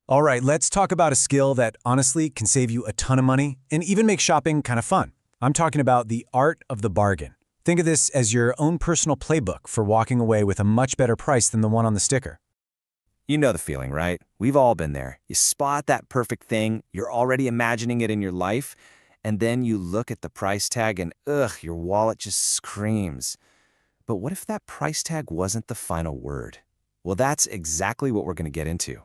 All right, let's talk about a skill that honestly can save you a ton of money and even make shopping kind of fun. I'm talking about the art of the bargain. Think of this as your own personal playbook for walking away with a much better price than the one on the sticker. You know the feeling, right? We've all been there. You spot that perfect thing, you're already imagining it in your life, and then you look at the price tag and your wallet just screams. But what if that price tag wasn't the final word? Well, that's exactly what we're going to get into.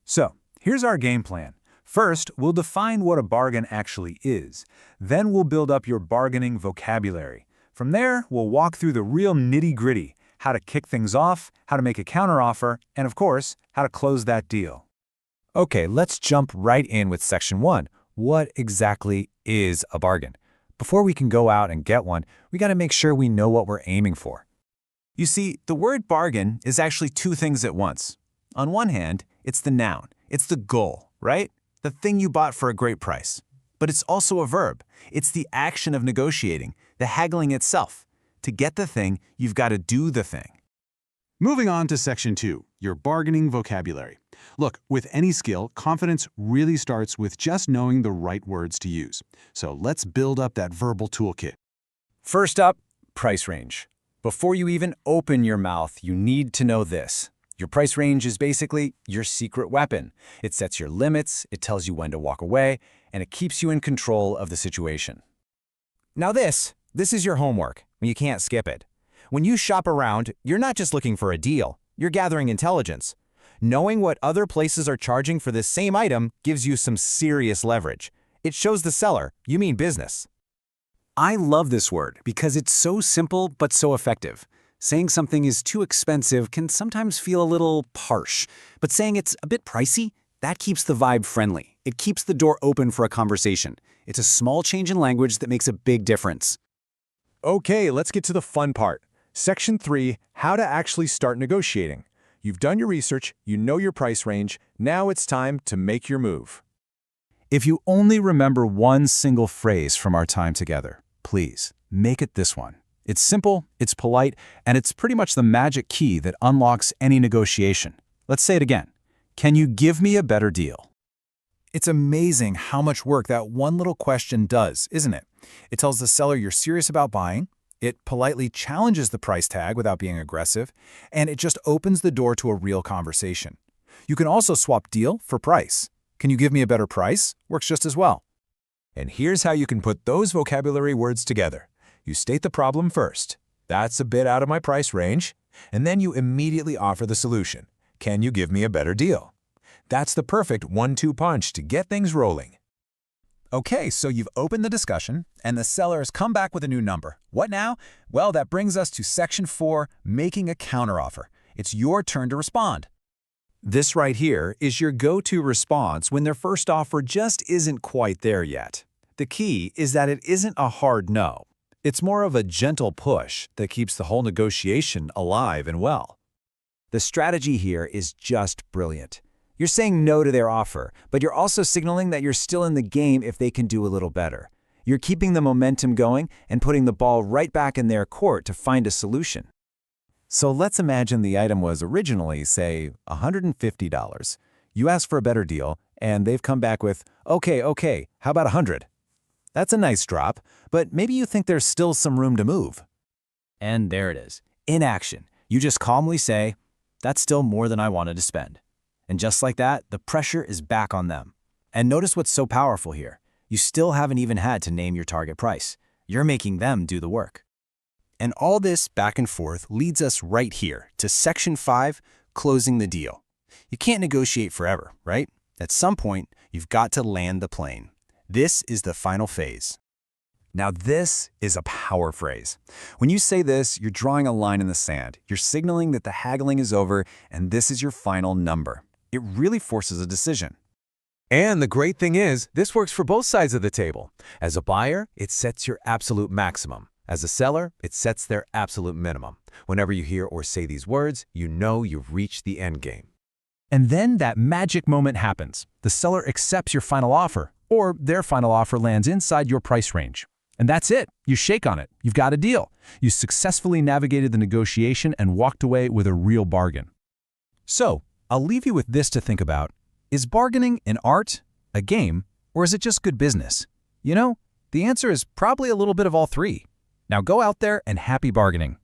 So, here's our game plan. First, we'll define what a bargain actually is. Then we'll build up your bargaining vocabulary. From there, we'll walk through the real nitty-gritty, how to kick things off, how to make a counteroffer, and of course, how to close that deal. Okay, let's jump right in with section 1. What exactly is a bargain? Before we can go out and get one, we got to make sure we know what we're aiming for. You see, the word bargain is actually two things at once. On one hand, it's the noun. It's the goal, right? The thing you bought for a great price. But it's also a verb. It's the action of negotiating, the haggling itself. To get the thing, you've got to do the thing. Moving on to section 2, your bargaining vocabulary. Look, with any skill, confidence really starts with just knowing the right words to use. So let's build up that verbal toolkit. First up, price range. Before you even open your mouth, you need to know this. Your price range is basically your secret weapon. It sets your limits, it tells you when to walk away, and it keeps you in control of the situation. Now this is your homework. You can't skip it. When you shop around, you're not just looking for a deal, you're gathering intelligence. Knowing what other places are charging for this same item gives you some serious leverage. It shows the seller you mean business. I love this word because it's so simple but so effective. Saying something is too expensive can sometimes feel a little harsh, but saying it's a bit pricey, that keeps the vibe friendly. It keeps the door open for a conversation. It's a small change in language that makes a big difference. Okay, let's get to the fun part. Section 3, how to actually start negotiating. You've done your research, you know your price range, now it's time to make your move. If you only remember one single phrase from our time together, please make it this one. It's simple, it's polite, and it's pretty much the magic key that unlocks any negotiation. Let's say it again. Can you give me a better deal? It's amazing how much work that one little question does, isn't it? It tells the seller you're serious about buying, it politely challenges the price tag without being aggressive, and it just opens the door to a real conversation. You can also swap deal for price. Can you give me a better price? Works just as well. And here's how you can put those vocabulary words together. You state the problem first. That's a bit out of my price range. And then you immediately offer the solution. Can you give me a better deal? That's the perfect 1-2 punch to get things rolling. Okay, so you've opened the discussion, and the seller has come back with a new number. What now? Well, that brings us to section 4, making a counteroffer. It's your turn to respond. This right here is your go-to response when their first offer just isn't quite there yet. The key is that it isn't a hard no. It's more of a gentle push that keeps the whole negotiation alive and well. The strategy here is just brilliant. You're saying no to their offer, but you're also signaling that you're still in the game if they can do a little better. You're keeping the momentum going and putting the ball right back in their court to find a solution. So let's imagine the item was originally, say, $150. You asked for a better deal, and they've come back with, okay, how about $100? That's a nice drop, but maybe you think there's still some room to move. And there it is, in action. You just calmly say, that's still more than I wanted to spend. And just like that, the pressure is back on them. And notice what's so powerful here. You still haven't even had to name your target price. You're making them do the work. And all this back and forth leads us right here to section 5, closing the deal. You can't negotiate forever, right? At some point, you've got to land the plane. This is the final phase. Now this is a power phrase. When you say this, you're drawing a line in the sand. You're signaling that the haggling is over and this is your final number. It really forces a decision. And the great thing is, this works for both sides of the table. As a buyer, it sets your absolute maximum. As a seller, it sets their absolute minimum. Whenever you hear or say these words, you know you've reached the end game. And then that magic moment happens. The seller accepts your final offer, or their final offer lands inside your price range. And that's it. You shake on it. You've got a deal. You successfully navigated the negotiation and walked away with a real bargain. So, I'll leave you with this to think about. Is bargaining an art, a game, or is it just good business? You know, the answer is probably a little bit of all three. Now go out there and happy bargaining.